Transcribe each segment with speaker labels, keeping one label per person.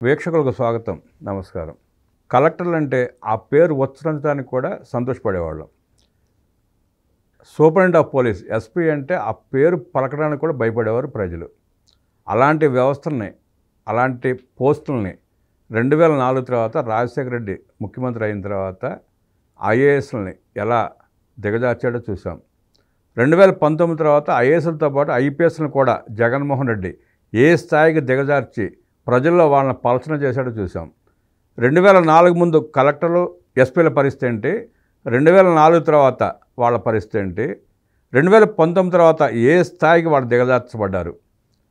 Speaker 1: వీక్షకులకు స్వాగతం, నమస్కారం. కలెక్టర్లు అంటే ఆ పేరు ఉచ్చరించడానికి కూడా సంతోషపడేవాళ్ళం. సూపరింటెండెంట్ ఆఫ్ పోలీస్ ఎస్పీ అంటే ఆ పేరు పలకడానికి కూడా భయపడేవారు ప్రజలు. అలాంటి వ్యవస్థల్ని, అలాంటి పోస్టుల్ని 2004 తర్వాత రాజశేఖర రెడ్డి ముఖ్యమంత్రి అయిన తర్వాత ఐఏఎస్లని ఎలా దిగజార్చాడో చూసాం. 2019 తర్వాత ఐఏఎస్లతో పాటు ఐపీఎస్లను కూడా జగన్మోహన్ రెడ్డి ఏ స్థాయికి దిగజార్చి ప్రజల్లో వాళ్ళని పలచన చేశాడో చూసాం. 2004 ముందు కలెక్టర్లు ఎస్పీల పరిస్థితి ఏంటి, 2004 తర్వాత వాళ్ళ పరిస్థితి ఏంటి, 2019 తర్వాత ఏ స్థాయికి వాళ్ళు దిగజార్చబడ్డారు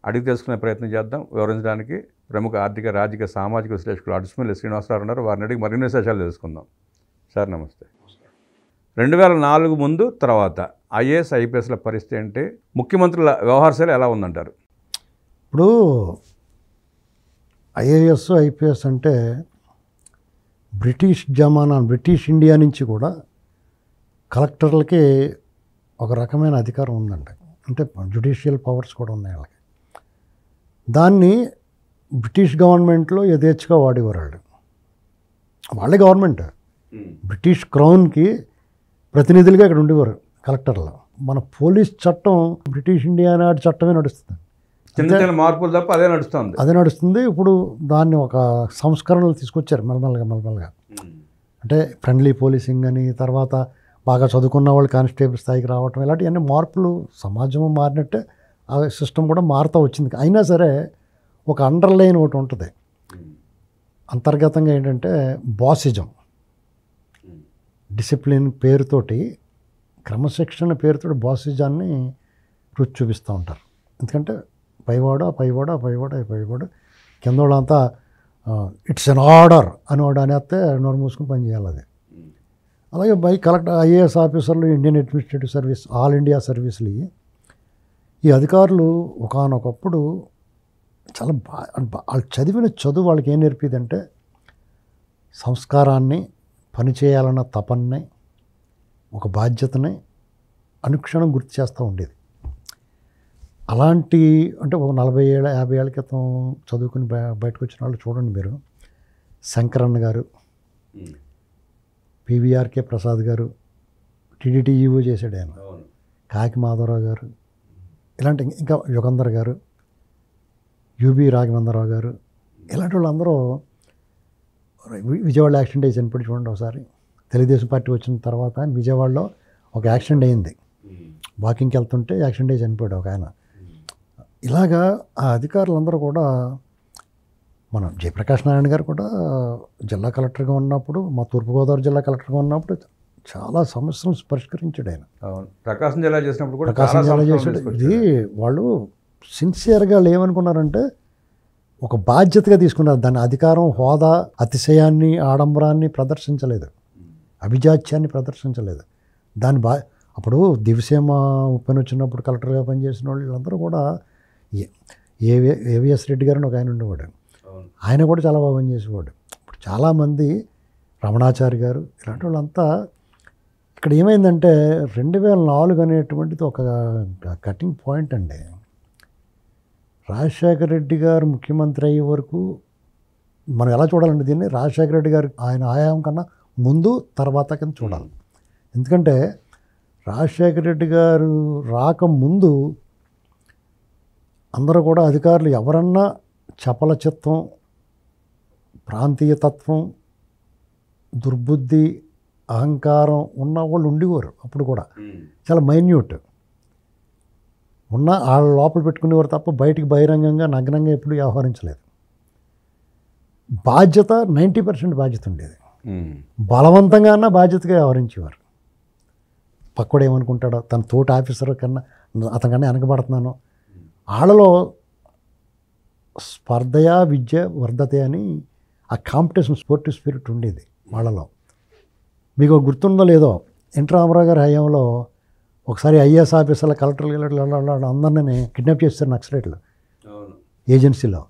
Speaker 1: అడిగి తెలుసుకునే ప్రయత్నం చేద్దాం. వివరించడానికి ప్రముఖ ఆర్థిక, రాజకీయ, సామాజిక విశ్లేషకులు అడుసుమిల్లి శ్రీనివాసరావు ఉన్నారు. వారిని అడిగి మరిన్ని విశేషాలు తెలుసుకుందాం. సార్ నమస్తే. 2004 ముందు తర్వాత ఐఏఎస్ ఐపీఎస్ల పరిస్థితి ఏంటి, ముఖ్యమంత్రుల వ్యవహారశైలి ఎలా ఉందంటారు?
Speaker 2: ఇప్పుడు ఐఏఎస్ ఐపీఎస్ అంటే బ్రిటిష్ ఇండియా నుంచి కూడా కలెక్టర్లకి ఒక రకమైన అధికారం ఉందండి. అంటే జ్యుడిషియల్ పవర్స్ కూడా ఉన్నాయి వాళ్ళకి. దాన్ని బ్రిటిష్ గవర్నమెంట్లో యథేచ్ఛగా వాడేవారు వాళ్ళు. వాళ్ళే గవర్నమెంట్, బ్రిటిష్ క్రౌన్కి ప్రతినిధులుగా ఇక్కడ ఉండేవారు కలెక్టర్లు. మన పోలీస్ చట్టం బ్రిటిష్ ఇండియా నాటి చట్టమే నడుస్తుంది.
Speaker 1: చిన్న చిన్న మార్పులు తప్ప అదే నడుస్తుంది.
Speaker 2: ఇప్పుడు దాన్ని ఒక సంస్కరణలు తీసుకొచ్చారు మెల్లమెల్లగా. అంటే ఫ్రెండ్లీ పోలీసింగ్ అని, తర్వాత బాగా చదువుకున్న వాళ్ళు కానిస్టేబుల్ స్థాయికి రావటం, ఇలాంటివన్నీ మార్పులు సమాజం మారినట్టే ఆ సిస్టమ్ కూడా మారుతూ వచ్చింది. అయినా సరే ఒక అండర్లైన్ ఒకటి ఉంటుంది అంతర్గతంగా. ఏంటంటే బాసిజం, డిసిప్లిన్ పేరుతోటి, క్రమశిక్షణ పేరుతోటి బాసిజాన్ని రుచి చూపిస్తూ ఉంటారు. ఎందుకంటే పైవాడు కింద వాళ్ళంతా ఇట్స్ అన్ ఆర్డర్ అని అనేస్తే నోరు మూసుకుని పని చేయాలి. అది అలాగే కలెక్టర్, ఐఏఎస్ ఆఫీసర్లు, Indian administrative service, all India సర్వీసులు, ఈ అధికారులు ఒకానొకప్పుడు చాలా వాళ్ళు చదివిన చదువు వాళ్ళకి ఏం నేర్పిదంటే సంస్కారాన్ని, పని చేయాలన్న తపన్ని, ఒక బాధ్యతని అనుక్షణం గుర్తు చేస్తూ ఉండేది. అలాంటి అంటే ఒక 40-50 ఏళ్ళ క్రితం చదువుకుని బయటకు వచ్చిన వాళ్ళు చూడండి మీరు. శంకరన్న గారు, పివిఆర్కే ప్రసాద్ గారు, టీడీటీ ఈవో చేశాడు ఆయన, కాకి మాధవరావు గారు, ఇలాంటి ఇంకా యుగంధర్ గారు, యుబి రాఘవేంద్రరావు గారు, ఇలాంటి వాళ్ళందరూ విజయవాడ యాక్సిడెంట్ అయ్యి చనిపోయి చూడండి ఒకసారి. తెలుగుదేశం పార్టీ వచ్చిన తర్వాత విజయవాడలో ఒక యాక్సిడెంట్ అయింది. వాకింగ్కి వెళ్తుంటే యాక్సిడెంట్ అయ్యి చనిపోయాడు ఒక ఆయన. ఇలాగా ఆ అధికారులందరూ కూడా, మన జయప్రకాష్ నారాయణ గారు కూడా జిల్లా కలెక్టర్గా ఉన్నప్పుడు, మా తూర్పుగోదావరి జిల్లా కలెక్టర్గా ఉన్నప్పుడు చాలా సమస్యలను పరిష్కరించాడు ఆయన.
Speaker 1: ప్రకాశం జిల్లా చేసినప్పుడు కూడా
Speaker 2: ప్రకాశం జిల్లా చేసాడు. ఇది వాళ్ళు సిన్సియర్గా ఏమనుకున్నారంటే ఒక బాధ్యతగా తీసుకున్నారు. దాని అధికారం, హోదా, అతిశయాన్ని, ఆడంబరాన్ని ప్రదర్శించలేదు, అభిజాత్యాన్ని ప్రదర్శించలేదు. దాని అప్పుడు దివిసీమ ఉప్పెన వచ్చినప్పుడు కలెక్టర్గా పనిచేసిన వాళ్ళు వీళ్ళందరూ కూడా, ఏవిఎస్ రెడ్డి గారిని ఒక ఆయన ఉండేవాడు, ఆయన కూడా చాలా బాగా పనిచేసేవాడు. ఇప్పుడు చాలామంది, రమణాచారి గారు, ఇలాంటి వాళ్ళంతా. ఇక్కడ ఏమైందంటే 2004 అనేటువంటిది ఒక కటింగ్ పాయింట్ అండి. రాజశేఖర రెడ్డి గారు ముఖ్యమంత్రి అయ్యే వరకు మనం ఎలా చూడాలంటే దీన్ని, రాజశేఖర రెడ్డి గారు ఆయన ఆయాం కన్నా ముందు తర్వాత కింద చూడాలి. ఎందుకంటే రాజశేఖర రెడ్డి గారు రాకముందు అందరూ కూడా అధికారులు ఎవరన్నా చపల చిత్తం, ప్రాంతీయతత్వం, దుర్బుద్ధి, అహంకారం ఉన్న వాళ్ళు ఉండేవారు. అప్పుడు కూడా చాలా మైన్యూట్ ఉన్న వాళ్ళ లోపల పెట్టుకునేవారు తప్ప బయటికి బహిరంగంగా నగ్నంగా ఎప్పుడు వ్యవహరించలేదు. బాధ్యత 90% బాధ్యత ఉండేది. బలవంతంగా అన్నా బాధ్యతగా వ్యవహరించేవారు. పక్కడు ఏమనుకుంటాడో, తన తోటి ఆఫీసర్ కన్నా అతనికన్నా వెనకబడుతున్నాను. వాళ్ళలో స్పర్ధయా విద్య వర్ధతే అని ఆ కాంపిటీషన్, స్పోర్టివ్ స్పిరిట్ ఉండేది వాళ్ళలో. మీకు గుర్తుందో లేదో, ఎన్టీ రామారావు గారి హయాంలో ఒకసారి ఐఏఎస్ ఆఫీసర్ల, కలెక్టర్లు అందరినీ కిడ్నాప్ చేస్తారు నక్సలైట్లు ఏజెన్సీలో.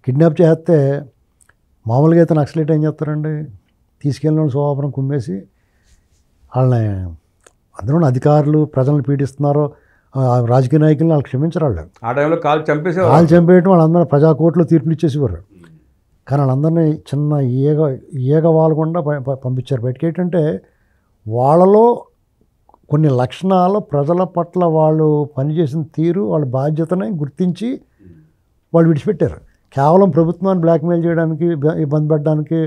Speaker 2: కిడ్నాప్ చేస్తే మామూలుగా అయితే నక్సలైట్ ఏం చేస్తారండి, తీసుకెళ్ళిన శోభాపురం కుమ్మేసి వాళ్ళని, అందులో అధికారులు ప్రజలను పీడిస్తున్నారో రాజకీయ నాయకులను వాళ్ళు క్షమించరు. వాళ్ళు
Speaker 1: ఆ టైంలో కాలు చంపేయటం,
Speaker 2: వాళ్ళందరూ ప్రజా కోర్టులో తీర్పులు ఇచ్చేసేవారు. కానీ వాళ్ళందరినీ చిన్న ఈగ వాలకుండా పంపించారు బయటికి. ఏంటంటే వాళ్ళలో కొన్ని లక్షణాలు ప్రజల పట్ల వాళ్ళు పనిచేసిన తీరు, వాళ్ళ బాధ్యతని గుర్తించి వాళ్ళు విడిచిపెట్టారు. కేవలం ప్రభుత్వాన్ని బ్లాక్మెయిల్ చేయడానికి, ఇబ్బంది పెట్టడానికి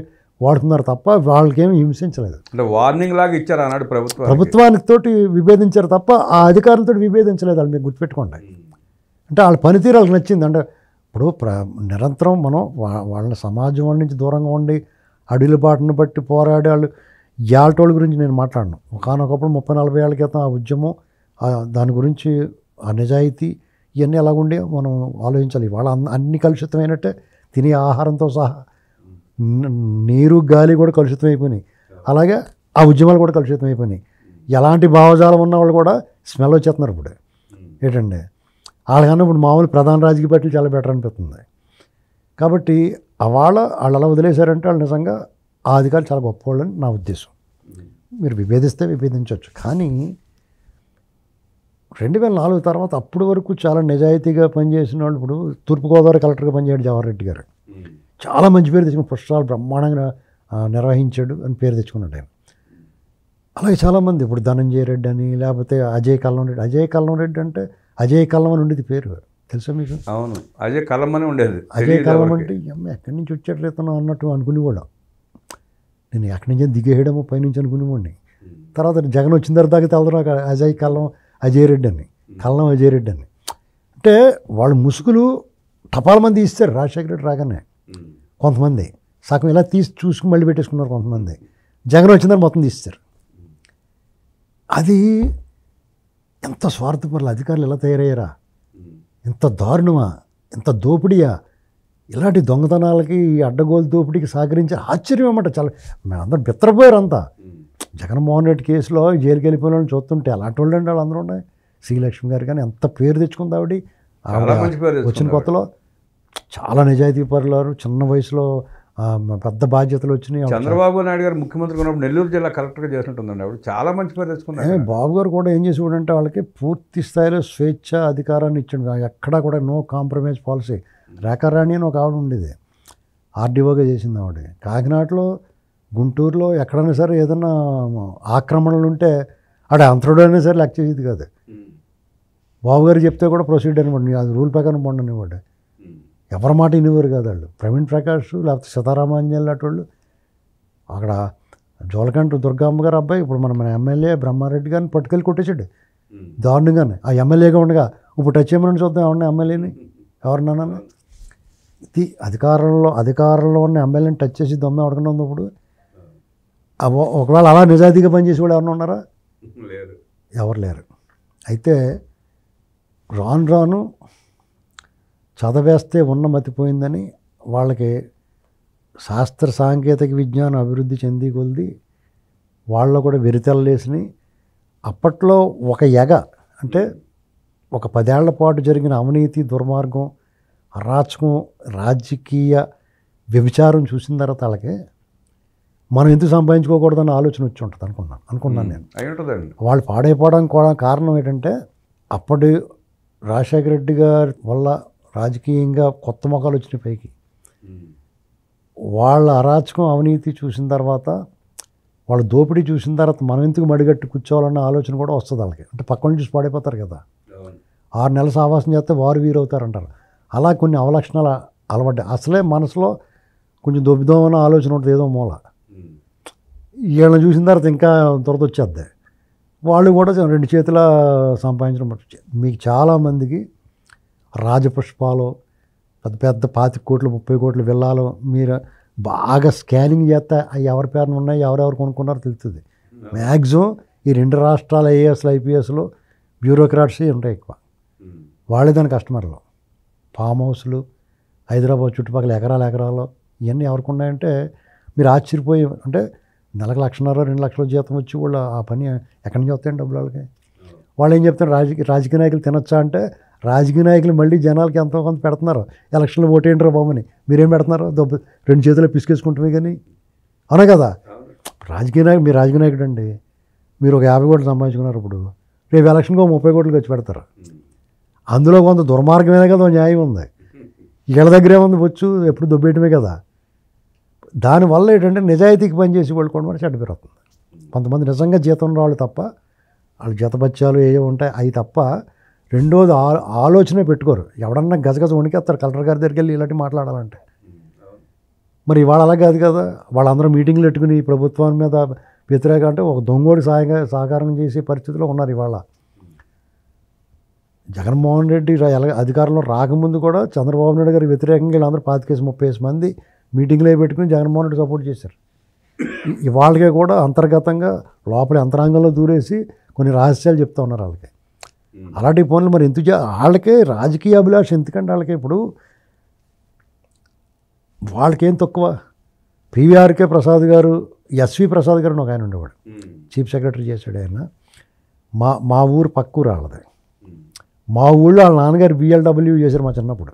Speaker 2: వాడుతున్నారు తప్ప వాళ్ళకేమీ హింసించలేదు.
Speaker 1: అంటే వార్నింగ్ లాగా ఇచ్చారు ఆనాడు
Speaker 2: ప్రభుత్వానికి తోటి విభేదించారు తప్ప ఆ అధికారులతో విభేదించలేదు. వాళ్ళు మీరు గుర్తుపెట్టుకోండి. అంటే వాళ్ళ పనితీరు వాళ్ళకి నచ్చింది. అంటే ఇప్పుడు నిరంతరం మనం వాళ్ళ సమాజం వాళ్ళ నుంచి దూరంగా ఉండి అడవిల బాటను బట్టి పోరాడే వాళ్ళు యాల్టోళ్ళ గురించి నేను మాట్లాడను. ఒకనొకప్పుడు 30-40 ఏళ్ళ క్రితం ఆ ఉద్యమం, దాని గురించి ఆ నిజాయితీ ఇవన్నీ ఎలాగుండే మనం ఆలోచించాలి. వాళ్ళ అన్ని కలుషితమైనట్టే తినే ఆహారంతో సహా నీరు గాలి కూడా కలుషితం అయిపోయినాయి. అలాగే ఆ ఉద్యమాలు కూడా కలుషితం అయిపోయినాయి. ఎలాంటి భావజాలం ఉన్న వాళ్ళు కూడా స్మెల్ వచ్చేస్తున్నారు ఇప్పుడు. ఏంటండి వాళ్ళకన్నా ఇప్పుడు మామూలు ప్రధాన రాజకీయ పార్టీలు చాలా బెటర్ అనిపిస్తుంది. కాబట్టి వాళ్ళు అలా వదిలేశారంటే వాళ్ళు నిజంగా ఆ అధికారులు చాలా గొప్పవాళ్ళని నా ఉద్దేశం. మీరు విభేదిస్తే విభేదించవచ్చు, కానీ 2004 తర్వాత అప్పటి వరకు చాలా నిజాయితీగా పనిచేసిన వాళ్ళు, ఇప్పుడు తూర్పుగోదావరి కలెక్టర్గా పనిచేయడు జవహర్ రెడ్డి గారు, చాలా మంచి పేరు తెచ్చుకుని పుష్పాలు బ్రహ్మాండంగా నిర్వహించాడు అని పేరు తెచ్చుకున్నాడు ఆయన. అలాగే చాలామంది ఇప్పుడు ధనంజయ రెడ్డి అని, లేకపోతే అజయ్ కల్లం రెడ్డి. అజయ్ కల్లం రెడ్డి అంటే అజయ్ కల్లం అని ఉండేది పేరు, తెలుసా మీకు?
Speaker 1: అవును, అజయ్ కల్లం అని ఉండేది.
Speaker 2: అజయ్ కల్లం అంటే ఎక్కడి నుంచి వచ్చాడు రేతను అన్నట్టు అనుకునేవాడు. నేను ఎక్కడి నుంచి దిగేయడమో పైనుంచి అనుకునేవాడిని. తర్వాత జగన్ వచ్చిన తర్వాత తెలదు అజయ్ కల్లం అజయ్ రెడ్డి అని, కల్లం అజయ్ రెడ్డి అని. అంటే వాళ్ళు ముసుగులు టపాల మంది ఇస్తారు. రాజశేఖర రెడ్డి రాగానే కొంతమంది సగం ఇలా తీసి చూసుకుని మళ్ళీ పెట్టేసుకున్నారు. కొంతమంది జగన్ వచ్చిందని మొత్తం తీస్తారు. అది ఎంత స్వార్థపరులు అధికారులు ఎలా తయారయ్యారా, ఎంత దారుణమా, ఎంత దోపిడీయా. ఇలాంటి దొంగతనాలకి, అడ్డగోలు దోపిడీకి సహకరించి ఆశ్చర్యం అన్నమాట. చాలా మేమందరం బిత్తరపోయారు అంతా. జగన్మోహన్ రెడ్డి కేసులో జైలుకి వెళ్ళిపోయిన వాళ్ళని చూస్తుంటే అలాంటి వాళ్ళు అండి వాళ్ళందరూ ఉన్నాయి. శ్రీలక్ష్మి గారు కానీ ఎంత పేరు తెచ్చుకుంది ఆవిడ. వచ్చిన కొత్తలో చాలా నిజాయితీ పరులారు, చిన్న వయసులో పెద్ద బాధ్యతలు వచ్చినాయి.
Speaker 1: చంద్రబాబు నాయుడు గారు ముఖ్యమంత్రి ఉన్నప్పుడు నెల్లూరు జిల్లా కలెక్టర్గా చేసినట్టుందండి ఆవిడ. చాలా మంచి పేరు తెచ్చుకున్నారు.
Speaker 2: బాబు గారు కూడా ఏం చేసేవాడంటే వాళ్ళకి పూర్తి స్థాయిలో స్వేచ్ఛ అధికారాన్ని ఇచ్చాడు. ఎక్కడా కూడా నో కాంప్రమైజ్ పాలసీ. రేఖారాణి అని ఒక ఆవిడ ఉండేది, ఆర్డీఓగా చేసింది ఆవిడ. కాకినాడలో, గుంటూరులో ఎక్కడైనా సరే ఏదైనా ఆక్రమణలు ఉంటే ఆడ అంతరుడు అయినా సరే లెక్క చేసేది కాదు. బాబు గారు చెప్తే కూడా ప్రొసీడ్ అనమాట, అది రూల్ ప్రకారం పండనివాడు. ఎవరి మాట వినేవారు కాదు వాళ్ళు. ప్రవీణ్ ప్రకాష్ లేకపోతే సీతారామాంజన్ లాంటి వాళ్ళు. అక్కడ జోలకంట దుర్గమ్మ గారు అబ్బాయి ఇప్పుడు మన ఎమ్మెల్యే బ్రహ్మారెడ్డి గారిని పట్టుకెళ్ళి కొట్టేశాడు దారుణంగానే. ఆ ఎమ్మెల్యేగా ఉండగా ఇప్పుడు టచ్ చేయమని చూద్దాం ఎవరన్నా ఎమ్మెల్యేని, ఎవరినన్నా. ఇది అధికారంలో ఉన్న ఎమ్మెల్యేని టచ్ చేసి దొమ్మ ఎవరికన్నా ఉంది ఇప్పుడు? ఒకవేళ అలా నిజాయితీగా పనిచేసి కూడా ఎవరన్నా ఉన్నారా? ఎవరు లేరు. అయితే రాను చదవేస్తే ఉన్న మతిపోయిందని వాళ్ళకి శాస్త్ర సాంకేతిక విజ్ఞానం అభివృద్ధి చెంది కొలిది వాళ్ళలో కూడా వెరితెల్లేసినాయి. అప్పట్లో ఒక అంటే ఒక 10 ఏళ్ల పాటు జరిగిన అవినీతి, దుర్మార్గం, అరాచకం, రాజకీయ వ్యభిచారం చూసిన తర్వాత వాళ్ళకి మనం ఎందుకు సంపాదించుకోకూడదన్న ఆలోచన వచ్చి ఉంటుంది అనుకున్నాను నేను. వాళ్ళు పాడైపోవడానికి కూడా కారణం ఏంటంటే అప్పటి రాజశేఖర రెడ్డి గారి వల్ల రాజకీయంగా కొత్త మొఖాలు వచ్చినాయి పైకి. వాళ్ళ అరాచకం, అవినీతి చూసిన తర్వాత, వాళ్ళ దోపిడీ చూసిన తర్వాత మనం ఎందుకు మడిగట్టి కూర్చోవాలన్న ఆలోచన కూడా వస్తుంది వాళ్ళకి. అంటే పక్కన చూసి పాడైపోతారు కదా. 6 నెలల సావాసం చేస్తే వారు వీరవుతారంటారు. అలా కొన్ని అవలక్షణాలు అలవాటు. అసలే మనసులో కొంచెం దొబ్బిదామన్న ఆలోచన ఉంటుంది ఏదో మూల. వీళ్ళని చూసిన తర్వాత ఇంకా దొరదొచ్చేద్ది. వాళ్ళు కూడా 2 చేతుల సంపాదించడం. మీకు చాలామందికి రాజపుష్పాలు, పెద్ద 25 కోట్లు 30 కోట్లు విల్లాలు మీరు బాగా స్కానింగ్ చేస్తే అవి ఎవరి పేరున ఉన్నాయి, ఎవరెవరు కొనుక్కున్నారో తెలుస్తుంది. మ్యాక్సిమం ఈ 2 రాష్ట్రాల ఐఏఎస్లు, ఐపీఎస్లు, బ్యూరోక్రాట్స్ ఉంటాయి ఎక్కువ. వాళ్ళే దాని కస్టమర్లు. ఫామ్ హౌస్లు, హైదరాబాద్ చుట్టుపక్కల ఎకరాలు ఇవన్నీ ఎవరికి ఉన్నాయంటే మీరు ఆశ్చర్యపోయి, అంటే నెలకు 1,50,000 2 లక్షల జీతం వచ్చి వాళ్ళు ఆ పని ఎక్కడి నుంచి వస్తాయండి డబ్బులు వాళ్ళకి. వాళ్ళు ఏం చెప్తారు, రాజకీయ నాయకులు తినొచ్చా అంటే రాజకీయ నాయకులు మళ్ళీ జనాలకి ఎంతో కొంత పెడుతున్నారు. ఎలక్షన్లో ఓటేంటారో బాబుని మీరేం పెడుతున్నారు, 2 చేతులు పిసికేసుకుంటున్నాయి కానీ అవునా కదా. మీరు రాజకీయ నాయకుడు అండి, మీరు ఒక 50 కోట్లు సంపాదించుకున్నారు. ఇప్పుడు రేపు ఎలక్షన్కి 30 కోట్లు ఖర్చు పెడతారు. అందులో కొంత దుర్మార్గమే కదా, న్యాయం ఉంది. వీళ్ళ దగ్గర ఏముంది, వచ్చు ఎప్పుడు దొబ్బేయటమే కదా. దానివల్ల ఏంటంటే నిజాయితీకి పనిచేసి వాళ్ళు కూడా మరి చెడ్డ పేరు వస్తుంది. కొంతమంది నిజంగా జీతం రాళ్ళు తప్ప, వాళ్ళు జీతబత్యాలు ఏవో ఉంటాయి అవి తప్ప రెండోది ఆలోచనే పెట్టుకోరు. ఎవడన్నా గజగజ వణికేస్తారు కలెక్టర్ గారి దగ్గరికి వెళ్ళి ఇలాంటి మాట్లాడాలంటే. మరి ఇవాళ అలా కాదు కదా, వాళ్ళందరూ మీటింగ్లు పెట్టుకుని ప్రభుత్వం మీద వ్యతిరేక అంటే ఒక దొంగోడి సహకారం చేసే పరిస్థితిలో ఉన్నారు ఇవాళ. జగన్మోహన్ రెడ్డి అధికారంలో రాకముందు కూడా చంద్రబాబు నాయుడు గారికి వ్యతిరేకంగా వీళ్ళందరూ 25-30 మంది మీటింగ్లో పెట్టుకుని జగన్మోహన్ రెడ్డి సపోర్ట్ చేశారు. ఇవాళకే కూడా అంతర్గతంగా లోపల యంత్రాంగంలో దూరేసి కొన్ని రహస్యాలు చెప్తా ఉన్నారు వాళ్ళకి. అలాంటి పనులు మరి ఎందుకు వాళ్ళకే రాజకీయ అభిలాష ఎందుకంటే వాళ్ళకి ఇప్పుడు వాళ్ళకేం తక్కువ. పివిఆర్కే ప్రసాద్ గారు, ఎస్వి ప్రసాద్ గారు ఒక ఆయన ఉండేవాడు, చీఫ్ సెక్రటరీ చేశాడు ఆయన. మా ఊరు పక్క ఊరు వాళ్ళది. మా ఊళ్ళో వాళ్ళ నాన్నగారు బిఎల్డబ్ల్యూ చేశారు మా చిన్నప్పుడు.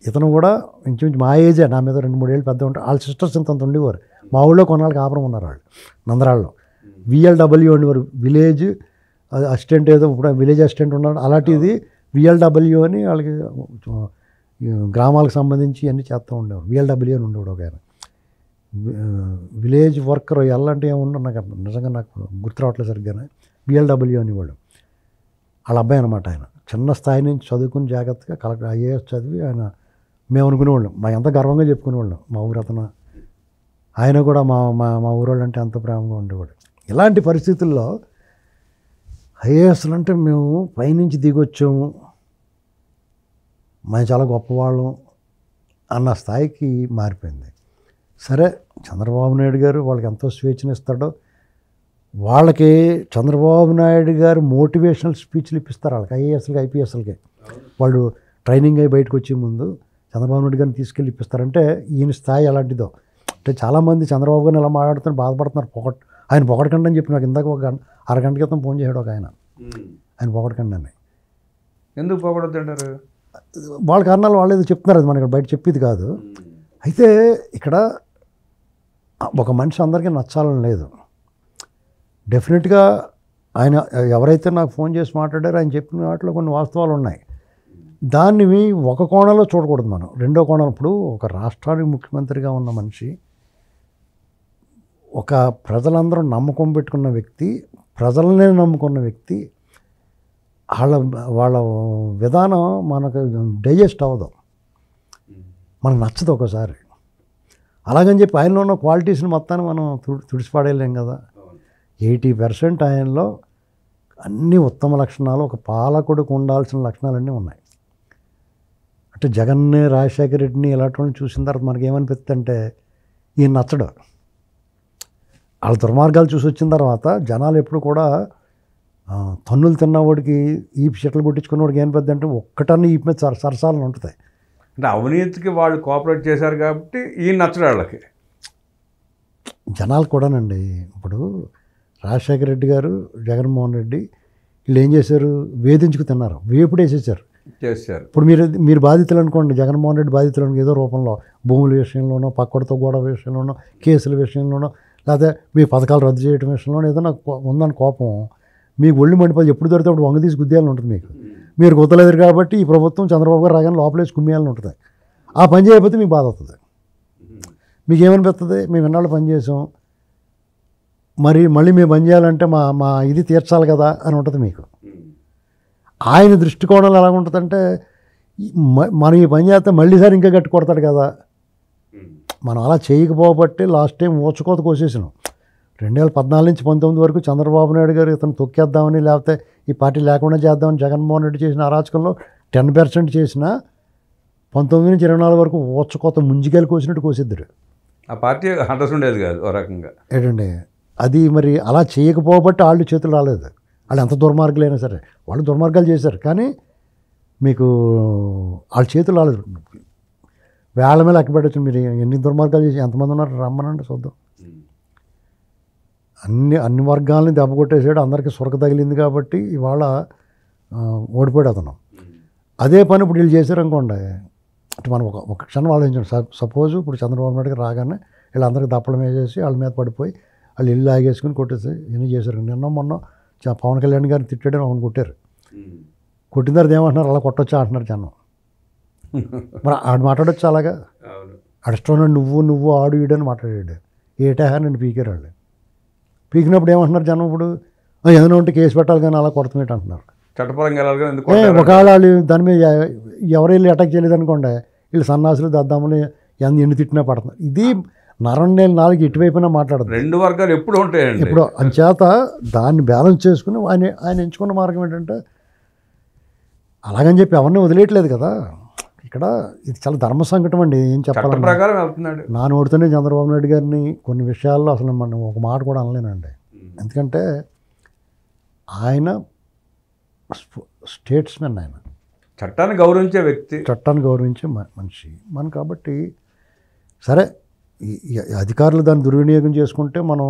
Speaker 2: ఇతను కూడా ఇంచుమించు మా ఏజే, నా మీద 2-3 ఏళ్ళు పెద్ద ఉంటారు. వాళ్ళ సిస్టర్స్ ఇంత ఉండేవారు. మా ఊళ్ళో కొన్నాళ్ళు కాపురం ఉన్నారు వాళ్ళు నందరాళ్ళలో. విఎల్డబ్ల్యూ ఉండేవారు, విలేజ్ అసిస్టెంట్ ఏదో ఇప్పుడు విలేజ్ అసిస్టెంట్ ఉన్నాడు. అలాంటిది విఎల్డబ్ల్యూ అని వాళ్ళకి గ్రామాలకు సంబంధించి అన్నీ చేస్తూ ఉండేవారు. విఎల్డబ్ల్యూ అని ఉండేవాడు ఒక ఆయన. విలేజ్ వర్కర్ ఎలాంటి ఏముండవు నాకు నిజంగా నాకు గుర్తు రావట్లేదు సరిగ్గానే. విఎల్డబ్ల్యూ అనేవాడు. వాళ్ళ అబ్బాయి అనమాట ఆయన. చిన్న స్థాయి నుంచి చదువుకుని జాగ్రత్తగా కలెక్టర్ ఐఏఎస్ చదివి ఆయన మేము అనుకునేవాళ్ళం, మా ఎంత గర్వంగా చెప్పుకునేవాళ్ళం మా ఊరు అతను. ఆయన కూడా మా ఊరోళ్ళు అంటే అంత ప్రేమగా ఉండేవాడు. ఇలాంటి పరిస్థితుల్లో ఐఏఎస్లు అంటే మేము పైనుంచి దిగొచ్చాము, మేము చాలా గొప్పవాళ్ళం అన్న స్థాయికి మారిపోయింది. సరే చంద్రబాబు నాయుడు గారు వాళ్ళకి ఎంతో స్వేచ్ఛనిస్తాడో, వాళ్ళకి చంద్రబాబు నాయుడు గారు మోటివేషనల్ స్పీచ్లు ఇప్పిస్తారు వాళ్ళకి, ఐఏఎస్లకి ఐపీఎస్లకి. వాళ్ళు ట్రైనింగ్ అయ్యి బయటకు వచ్చే ముందు చంద్రబాబు నాయుడు గారిని తీసుకెళ్ళి ఇప్పిస్తారంటే ఈయన స్థాయి అలాంటిదో. అంటే చాలామంది చంద్రబాబు గారిని ఇలా మాట్లాడుతున్నారు, బాధపడుతున్నారు. ఆయన పొగడకండి అని చెప్పి నాకు ఇందాక ఒక అరగంట క్రితం ఫోన్ చేశాడు ఒక ఆయన పొగడకండి అని.
Speaker 1: ఎందుకు పొగడొద్దంటారు?
Speaker 2: వాళ్ళ కారణాలు వాళ్ళు ఏదో చెప్తున్నారు, అది మనకి బయట చెప్పేది కాదు. అయితే ఇక్కడ ఒక మనిషి అందరికీ నచ్చాలని లేదు. డెఫినెట్గా ఆయన ఎవరైతే నాకు ఫోన్ చేసి మాట్లాడారో ఆయన చెప్పిన వాటిలో కొన్ని వాస్తవాలు ఉన్నాయి. దాన్ని ఒక కోణంలో చూడకూడదు మనం. రెండో కోణం, ఇప్పుడు ఒక రాష్ట్రానికి ముఖ్యమంత్రిగా ఉన్న మనిషి, ఒక ప్రజలందరూ నమ్మకం పెట్టుకున్న వ్యక్తి, ప్రజలనే నమ్ముకున్న వ్యక్తి, వాళ్ళ విధానం మనకు డైజెస్ట్ అవ్వదు, మనకు నచ్చదు ఒకసారి. అలాగని చెప్పి ఆయనలో ఉన్న క్వాలిటీస్ని మొత్తాన్ని మనం తుడిచిపాడేయలేం కదా. 80% ఆయనలో అన్ని ఉత్తమ లక్షణాలు, ఒక పాలకుడికి ఉండాల్సిన లక్షణాలన్నీ ఉన్నాయి. అంటే జగన్ని, రాజశేఖర రెడ్డిని ఇలాంటి చూసిన తర్వాత మనకి ఏమనిపిస్తుంది అంటే ఈయన నచ్చడు. వాళ్ళ దుర్మార్గాలు చూసి వచ్చిన తర్వాత జనాలు ఎప్పుడు కూడా తన్నులు తిన్నవాడికి ఈపి చెట్లు కొట్టించుకున్నవాడికి ఏం పెద్ద అంటే ఒక్కటన్నా ఈపి మీద సరసాలను ఉంటుంది.
Speaker 1: అంటే అవినీతికి వాళ్ళు కోఆపరేట్ చేశారు కాబట్టి ఈయన నచ్చడు వాళ్ళకి,
Speaker 2: జనాలు కూడానండి. ఇప్పుడు రాజశేఖర రెడ్డి గారు, జగన్మోహన్ రెడ్డి వీళ్ళు ఏం చేశారు, వేధించుకు తిన్నారు, వేపుడు వేసేసారు
Speaker 1: చేశారు.
Speaker 2: ఇప్పుడు మీరు బాధితులు అనుకోండి, జగన్మోహన్ రెడ్డి బాధితులు అనుకో, ఏదో రూపంలో భూముల విషయంలోనో, పక్కడితో గొడవ విషయంలోనో, కేసుల విషయంలోనో, లేకపోతే మీ పథకాలు రద్దు చేయడం విషయంలోనో ఏదో నాకు ఉందని కోపం, మీకు ఒళ్ళు మండిపోయి ఎప్పుడు దొరికితే అప్పుడు వంగ తీసి గుద్దేయాలని ఉంటుంది. మీరు గుద్దలేరు కాబట్టి ఈ ప్రభుత్వం చంద్రబాబు గారు రాగానే లోపలేసి కుమ్మేయాలని ఉంటుంది. ఆ పని చేయకపోతే మీకు బాధ అవుతుంది. మీకు ఏమనిపిస్తుంది, మేము ఎన్నాళ్ళు పని చేసాం, మళ్ళీ మేము పని చేయాలంటే మా ఇది తీర్చాలి కదా అని ఉంటుంది మీకు. ఆయన దృష్టికోణాలు ఎలా ఉంటుందంటే మనం ఈ పని చేస్తే మళ్ళీసారి ఇంకా గట్టి కొడతాడు కదా. మనం అలా చేయకపోబట్టి లాస్ట్ టైం ఊచకోత కోసేసినాం. 2014 నుంచి 2019 వరకు చంద్రబాబు నాయుడు గారు ఇతను తొక్కేద్దామని, లేకపోతే ఈ పార్టీ లేకుండా చేద్దామని జగన్మోహన్ రెడ్డి చేసిన అరాచకంలో 10% చేసినా 19 నుంచి 24 వరకు ఊచకోత ముంజికాయలు కోసినట్టు కోసిద్దరు.
Speaker 1: ఆ పార్టీ అడ్రస్ ఉండేది కాదు ఓ రకంగా.
Speaker 2: ఏంటండి అది మరి అలా చేయకపోబట్టి వాళ్ళు చేతులు రాలేదు. వాళ్ళు ఎంత దుర్మార్గులైనా సరే వాళ్ళు దుర్మార్గాలు చేశారు, కానీ మీకు వాళ్ళ చేతులు రాలేదు. వేళ మీద లెక్క పెట్టచ్చు, మీరు ఎన్ని దుర్మార్గాలు చేసి ఎంతమంది ఉన్నారు రమ్మనండి చూద్దాం. అన్ని వర్గాలని దెబ్బ కొట్టేసాడు, అందరికీ సురక తగిలింది కాబట్టి ఇవాళ ఓడిపోయాడు అతను. అదే పని ఇప్పుడు వీళ్ళు చేశారనుకోండి, అంటే మనం ఒక క్షణం ఆలోచించండి. సపోజ్ ఇప్పుడు చంద్రబాబు నాయుడు గారు రాగానే వీళ్ళందరికీ దప్పలం వేసేసి వాళ్ళ మీద పడిపోయి వాళ్ళు ఇల్లు ఆగేసుకుని కొట్టేసి ఎన్ని చేశారు. మొన్న పవన్ కళ్యాణ్ గారిని తిట్టాడని అవును కొట్టారు. కొట్టిన తర్వాత ఏమంటున్నారు, అలా కొట్టొచ్చా అంటున్నారు జనం. మరి ఆడు మాట్లాడొచ్చు అలాగా. అడిష్టం నువ్వు ఆడు ఈడని మాట్లాడాడు. ఏటా నన్ను పీకారు వాళ్ళు. పీకినప్పుడు ఏమంటున్నారు జనం ఇప్పుడు, ఏదైనా ఉంటే కేసు పెట్టాలి కానీ అలా కొడతామేంటి అంటున్నారు.
Speaker 1: చట్టపరంగా వెళ్ళాలి కానీ ఎందుకు
Speaker 2: ఒకవేళ వాళ్ళు దాని మీద ఎవరు వెళ్ళి అటాక్ చేయలేదు అనుకోండి, వీళ్ళు సన్నాసులు దద్దాములు ఎన్ని తిట్టినా పడుతున్నారు. ఇది నరం నేను నాలుగు ఇటువైపున మాట్లాడదు.
Speaker 1: రెండు వర్గాలు ఎప్పుడు ఉంటాయండి.
Speaker 2: ఇప్పుడు అంచేత దాన్ని బ్యాలెన్స్ చేసుకుని ఆయన ఎంచుకున్న మార్గం ఏంటంటే, అలాగని చెప్పి ఎవరిని వదిలేయట్లేదు కదా. ఇక్కడ ఇది చాలా ధర్మ సంకటం అండి. ఏం చెప్పాలి,
Speaker 1: ప్రకారం వెళ్తున్నాడు.
Speaker 2: నా నోటితోనే చంద్రబాబు నాయుడు గారిని కొన్ని విషయాల్లో అసలు మనం ఒక మాట కూడా అనలేనండి. ఎందుకంటే ఆయన స్టేట్స్మెన్, ఆయన
Speaker 1: చట్టాన్ని గౌరవించే వ్యక్తి,
Speaker 2: చట్టాన్ని గౌరవించే మనిషి మనం. కాబట్టి సరే, ఈ అధికారులు దాన్ని దుర్వినియోగం చేసుకుంటే మనం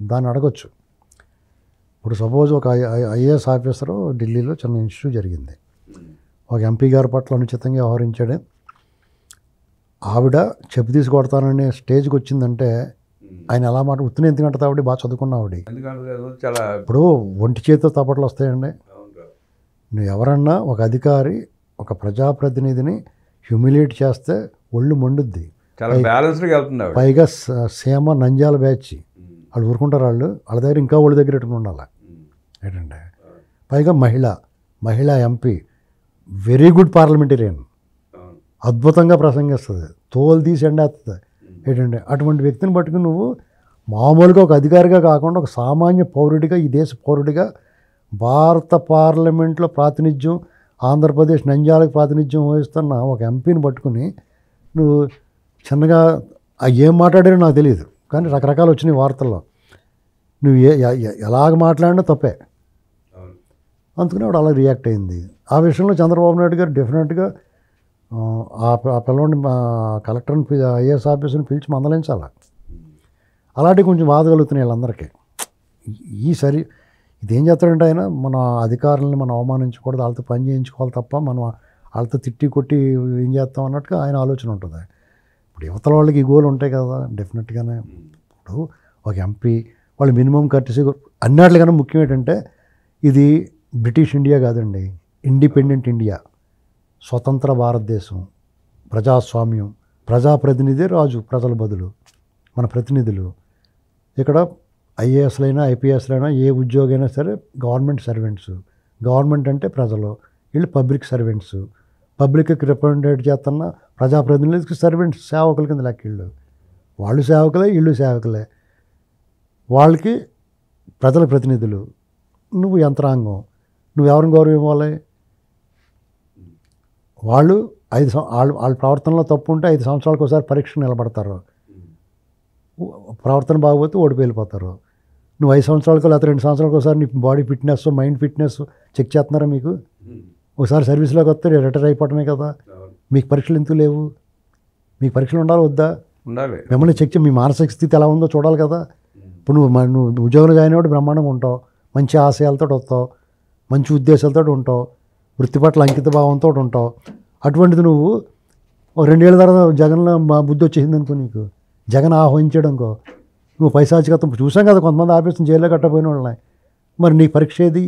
Speaker 2: దాన్ని అడగొచ్చు. ఇప్పుడు సపోజ్ ఒక ఐఏఎస్ ఆఫీసరు ఢిల్లీలో చిన్న ఇష్యూ జరిగింది. ఒక ఎంపీ గారి పట్ల అనుచితంగా వ్యవహరించాడు. ఆవిడ చెప్పు తీసి కొడతాననే స్టేజ్కి వచ్చిందంటే ఆయన ఎలా మాట ఉత్తున ఎందుకంటే ఆవిడ బాగా చదువుకున్న ఆవిడ.
Speaker 1: చాలా
Speaker 2: ఇప్పుడు ఒంటి చేతితో తప్పట్లు వస్తాయండి. నువ్వు ఎవరన్నా ఒక అధికారి ఒక ప్రజాప్రతినిధిని హ్యూమిలేట్ చేస్తే ఒళ్ళు మండుద్ది.
Speaker 1: చాలా బ్యాలెన్స్డ్గా వెళ్తుంది.
Speaker 2: పైగా సీమ నంజాల బ్యాచ్, వాళ్ళు ఊరుకుంటారు. వాళ్ళ దగ్గర ఇంకా వాళ్ళ దగ్గర ఎట్టుకుని ఉండాలి ఏంటంటే. పైగా మహిళ ఎంపీ, వెరీ గుడ్ పార్లమెంటేరియన్, అద్భుతంగా ప్రసంగిస్తుంది, తోలు తీసి ఎండేస్తుంది ఏంటంటే. అటువంటి వ్యక్తిని పట్టుకుని నువ్వు మామూలుగా ఒక అధికారిగా కాకుండా ఒక సామాన్య పౌరుడిగా, ఈ దేశ పౌరుడిగా భారత పార్లమెంట్లో ప్రాతినిధ్యం, ఆంధ్రప్రదేశ్ నంద్యాలకు ప్రాతినిధ్యం వహిస్తున్న ఒక ఎంపీని పట్టుకుని నువ్వు చిన్నగా ఏం మాట్లాడారో నాకు తెలియదు, కానీ రకరకాలు వచ్చినాయి వార్తల్లో. నువ్వు ఎలాగ మాట్లాడినా తప్పే. అందుకని ఆవిడ అలా రియాక్ట్ అయింది. ఆ విషయంలో చంద్రబాబు నాయుడు గారు డెఫినెట్గా ఆ పిల్లవాడిని కలెక్టర్ని ఐఏఎస్ ఆఫీసర్ని పిలిచి మందలించాలి. అలాంటివి కొంచెం బాధ కలుగుతున్నాయి వీళ్ళందరికీ. ఇదేం చేస్తాడంటే ఆయన మన అధికారులని మనం అవమానించకూడదు, వాళ్ళతో పని చేయించుకోవాలి తప్ప మనం వాళ్ళతో తిట్టి కొట్టి ఏం చేస్తాం అన్నట్టుగా ఆయన ఆలోచన ఉంటుంది. ఇప్పుడు యువతల వాళ్ళకి ఈ గోల్ ఉంటాయి కదా డెఫినెట్గానే. ఇప్పుడు ఒక ఎంపీ వాళ్ళు మినిమం కర్టసీ అన్నిటికన్నా ముఖ్యం ఏంటంటే, ఇది బ్రిటిష్ ఇండియా కాదండి, ఇండిపెండెంట్ ఇండియా, స్వతంత్ర భారతదేశం, ప్రజాస్వామ్యం, ప్రజాప్రతినిధి రాజు, ప్రజల బదులు మన ప్రతినిధులు. ఇక్కడ ఐఏఎస్లైనా ఐపీఎస్లైనా ఏ ఉద్యోగైనా సరే గవర్నమెంట్ సర్వెంట్స్. గవర్నమెంట్ అంటే ప్రజలు, వీళ్ళు పబ్లిక్ సర్వెంట్స్. పబ్లిక్కి రిప్రజెంటేట్ చేస్తున్న ప్రజాప్రతినిధులకి సర్వెంట్స్, సేవకుల కింద లెక్కళ్ళు. వాళ్ళు సేవకులే, వీళ్ళు సేవకులే. వాళ్ళకి ప్రజల ప్రతినిధులు, నువ్వు యంత్రాంగం. నువ్వు ఎవరిని గౌరవం ఇవ్వాలి? వాళ్ళు వాళ్ళ ప్రవర్తనలో తప్పు ఉంటే 5 సంవత్సరాలకు ఒకసారి పరీక్ష నిలబడతారు. ప్రవర్తన బాగోపోతే ఓడిపోయి వెళ్ళిపోతారు. నువ్వు 5 సంవత్సరాలకు లేకపోతే 2 సంవత్సరాలకు ఒకసారి నీ body fitness, mind fitness check చేస్తున్నారా మీకు? ఒకసారి సర్వీస్లోకి వస్తే రిటైర్ అయిపోవటమే కదా. మీకు పరీక్షలు ఎందుకు లేవు? మీకు పరీక్షలు ఉండాలి వద్దా?
Speaker 1: ఉండాలి.
Speaker 2: మిమ్మల్ని చెక్ మీ మానసిక స్థితి ఎలా ఉందో చూడాలి కదా. ఇప్పుడు నువ్వు ఉద్యోగంలో జాయిన్ అయ్యేవాడు బ్రహ్మాండంగా ఉంటావు, మంచి ఆశయాలతో వస్తావు, మంచి ఉద్దేశాలతో ఉంటావు, వృత్తి పట్ల అంకిత భావంతో ఉంటావు. అటువంటిది నువ్వు 2 ఏళ్ళ తర్వాత జగన్లో బుద్ధి వచ్చేసింది అనుకో, నీకు జగన్ ఆహ్వానించాడు అనుకో, నువ్వు పైశాచికత్వం చూసాం కదా, కొంతమంది ఆఫీసుని జైల్లో కట్టపోయిన వాళ్ళని. మరి నీ పరీక్ష ఏది?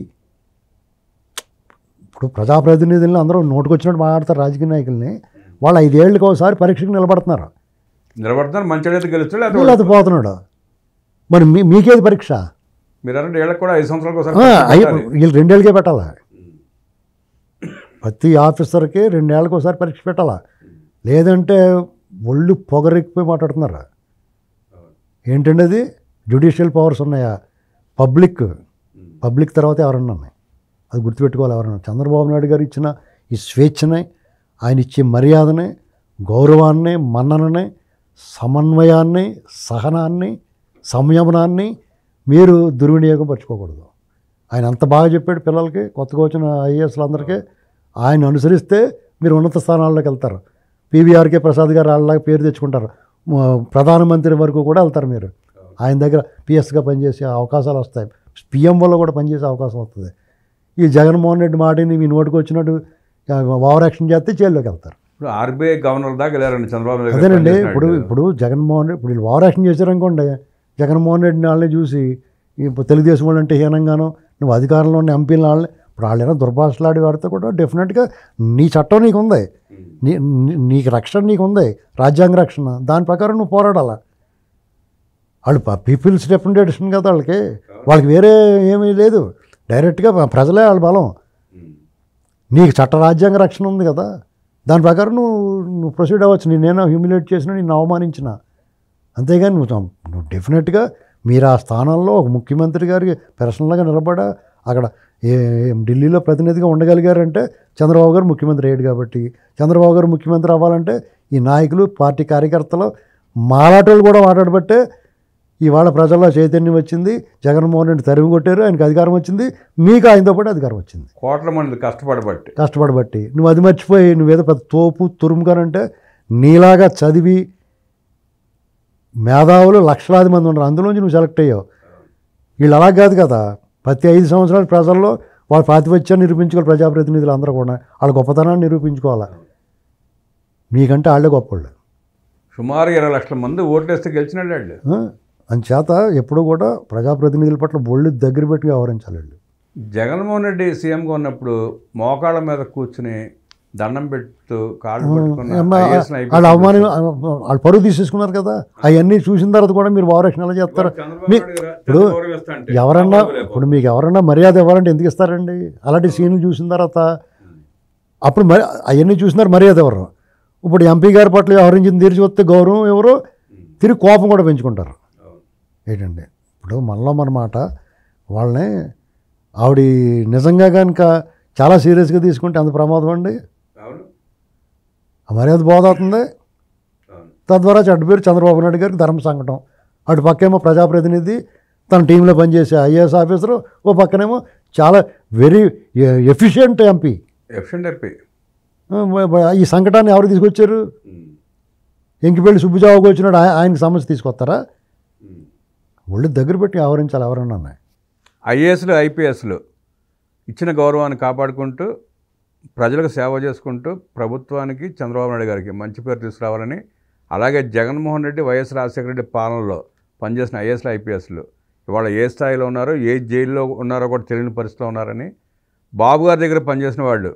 Speaker 2: ఇప్పుడు ప్రజాప్రతినిధులను అందరూ నోటుకొచ్చినట్టు మాట్లాడతారు రాజకీయ నాయకుల్ని. వాళ్ళు 5 ఏళ్ళకి ఒకసారి పరీక్షకు నిలబడుతున్నారు,
Speaker 1: మంచి గెలుస్తాడు,
Speaker 2: లేకపోతే పోతున్నాడు. మరి మీకేది పరీక్ష?
Speaker 1: మీరు 2 ఏళ్ళకి కూడా 5 సంవత్సరాలకు
Speaker 2: వీళ్ళు 2 ఏళ్ళకే పెట్టాలా? ప్రతి ఆఫీసర్కి 2 ఏళ్ళకి ఒకసారి పరీక్ష పెట్టాలా? లేదంటే ఒళ్ళు పొగరెక్కిపోయి మాట్లాడుతున్నారా? ఏంటండి అది? జ్యుడిషియల్ పవర్స్ ఉన్నాయా? పబ్లిక్ తర్వాత ఎవరన్నా ఉన్నాయి, అది గుర్తుపెట్టుకోవాలి. ఎవరన్నా చంద్రబాబు నాయుడు గారు ఇచ్చిన ఈ స్వేచ్ఛని, ఆయన ఇచ్చే మర్యాదని, గౌరవాన్ని, మన్ననని, సమన్వయాన్ని, సహనాన్ని, సంయమనాన్ని మీరు దుర్వినియోగం పరచుకోకూడదు. ఆయన అంత బాగా చెప్పాడు పిల్లలకి, కొత్తగా వచ్చిన ఐఏఎస్లు అందరికీ. ఆయన అనుసరిస్తే మీరు ఉన్నత స్థానాల్లోకి వెళ్తారు. పీవీఆర్కే ప్రసాద్ గారు వాళ్ళలాగా పేరు తెచ్చుకుంటారు. ప్రధానమంత్రి వరకు కూడా వెళ్తారు మీరు. ఆయన దగ్గర పిఎస్గా పనిచేసే అవకాశాలు వస్తాయి, పిఎంఓలో కూడా పనిచేసే అవకాశం వస్తుంది. ఈ జగన్మోహన్ రెడ్డి మాటని మీ నోటికి వచ్చినట్టు ఓవర్ యాక్షన్ చేస్తే జైల్లోకి వెళ్తారు.
Speaker 1: ఇప్పుడు ఆర్బీఐ గవర్నర్ దాకా వెళ్ళారండి చంద్రబాబు నాయుడు.
Speaker 2: అదేనండి. ఇప్పుడు జగన్మోహన్ రెడ్డి, ఇప్పుడు వీళ్ళు ఓవర్ యాక్షన్ చేశారనుకోండి, జగన్మోహన్ రెడ్డిని వాళ్ళని చూసి ఇప్పుడు తెలుగుదేశం వాళ్ళు అంటే హీనంగానో, నువ్వు అధికారంలో ఉన్న ఎంపీలను వాళ్ళని ఇప్పుడు వాళ్ళైనా దుర్భాషలాడి వాడితే కూడా డెఫినెట్గా నీ చట్టం నీకు ఉంది, నీకు రక్షణ నీకు ఉంది, రాజ్యాంగ రక్షణ, దాని ప్రకారం నువ్వు పోరాడాల. వాళ్ళు పీపుల్స్ రిప్రజెంటేషన్ కదా వాళ్ళకి వేరే ఏమీ లేదు, డైరెక్ట్గా ప్రజలే వాళ్ళ బలం. నీకు చట్ట రాజ్యాంగ రక్షణ ఉంది కదా, దాని ప్రకారం నువ్వు ప్రొసీడ్ అవ్వచ్చు. నేనైనా హ్యూమిలేట్ చేసినా, నిన్ను అవమానించిన, అంతేగాని నువ్వు డెఫినెట్గా మీరు ఆ స్థానంలో ఒక ముఖ్యమంత్రి గారికి పర్సనల్గా నిలబడ అక్కడ ఢిల్లీలో ప్రతినిధిగా ఉండగలిగారంటే చంద్రబాబు గారు ముఖ్యమంత్రి అయ్యాడు కాబట్టి. చంద్రబాబు గారు ముఖ్యమంత్రి అవ్వాలంటే ఈ నాయకులు, పార్టీ కార్యకర్తలు, మాలాటోళ్ళు కూడా మాట్లాడబట్టే ఇవాళ ప్రజల్లో చైతన్యం వచ్చింది. జగన్మోహన్ రెడ్డి తరిమి కొట్టారు, ఆయనకు అధికారం వచ్చింది, మీకు ఆయనతో పాటు అధికారం వచ్చింది.
Speaker 1: కోట్ల మంది
Speaker 2: కష్టపడబట్టి నువ్వు అది మర్చిపోయి నువ్వేదో పెద్ద తోపు తురుముగానంటే నీలాగా చదివి మేధావులు లక్షలాది మంది ఉన్నారు, అందులోంచి నువ్వు సెలెక్ట్ అయ్యావు. వీళ్ళు అలా కాదు కదా, ప్రతి 5 సంవత్సరాలు ప్రజల్లో వాళ్ళ ప్రాతిపత్యాన్ని నిరూపించుకోవాలి. ప్రజాప్రతినిధులు అందరూ కూడా వాళ్ళ గొప్పతనాన్ని నిరూపించుకోవాలి. మీకంటే వాళ్ళే గొప్పవాళ్ళు.
Speaker 1: సుమారు 20 లక్షల మంది ఓట్లేస్తే గెలిచినాడు వాళ్ళు.
Speaker 2: అంచేత ఎప్పుడూ కూడా ప్రజాప్రతినిధుల పట్ల బొళ్ళు దగ్గర పెట్టి వ్యవహరించాలి.
Speaker 1: జగన్మోహన్ రెడ్డి సీఎంగా ఉన్నప్పుడు మోకాళ్ళ మీద కూర్చుని దండం పెడుతూ కాళ్ళు
Speaker 2: వాళ్ళు అవమానం, వాళ్ళు పరువు తీసేసుకున్నారు కదా. అవన్నీ చూసిన తర్వాత కూడా మీరు భావరక్షణ ఎలా చేస్తారు? ఇప్పుడు ఎవరన్నా, ఇప్పుడు మీకు ఎవరన్నా మర్యాద ఇవ్వాలంటే ఎందుకు ఇస్తారండి? అలాంటి సీన్లు చూసిన తర్వాత అప్పుడు మరి అవన్నీ చూసినారు, మర్యాద ఎవరు? ఇప్పుడు ఎంపీ గారి పట్ల వ్యవహరించింది తీర్చి వస్తే గౌరవం ఎవరు, తిరిగి కోపం కూడా పెంచుకుంటారు. ఏంటండి ఇప్పుడు మనలో మన మాట వాళ్ళని ఆవిడ నిజంగా కనుక చాలా సీరియస్గా తీసుకుంటే అంత ప్రమాదం అండి. మర్యాద బోధవుతుంది, తద్వారా చెడ్డ పేరు చంద్రబాబు నాయుడు గారికి ధర్మ సంకటం. అటు పక్కేమో ప్రజాప్రతినిధి, తన టీంలో పనిచేసే ఐఏఎస్ ఆఫీసరు, ఓ పక్కనేమో చాలా వెరీ ఎఫిషియెంట్ ఎంపీ. ఈ సంకటాన్ని ఎవరు తీసుకొచ్చారు? ఎంకిపల్లి సుబ్బుజావుకు వచ్చినాడు, ఆయనకి సమస్య తీసుకొస్తారా? ఒళ్ళు దగ్గర పెట్టి వ్యవహరించాలి ఎవరన్నా.
Speaker 1: ఐఏఎస్లు ఐపీఎస్లు ఇచ్చిన గౌరవాన్ని కాపాడుకుంటూ ప్రజలకు సేవ చేసుకుంటూ ప్రభుత్వానికి, చంద్రబాబు నాయుడు గారికి మంచి పేరు తీసుకురావాలని, అలాగే జగన్మోహన్ రెడ్డి, వైఎస్ రాజశేఖర రెడ్డి పాలనలో పనిచేసిన ఐఏఎస్లు ఐపీఎస్లు ఇవాళ ఏ స్థాయిలో ఉన్నారో, ఏ జైల్లో ఉన్నారో కూడా తెలియని పరిస్థితిలో ఉన్నారని, బాబు గారి దగ్గర పనిచేసిన వాళ్ళు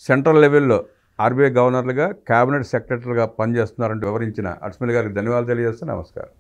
Speaker 1: సెంట్రల్ లెవెల్లో ఆర్బీఐ గవర్నర్లుగా, క్యాబినెట్ సెక్రటరీలుగా పనిచేస్తున్నారంటూ వివరించిన అడ్స్మిల్ గారికి ధన్యవాదాలు తెలియజేస్తూ నమస్కారం.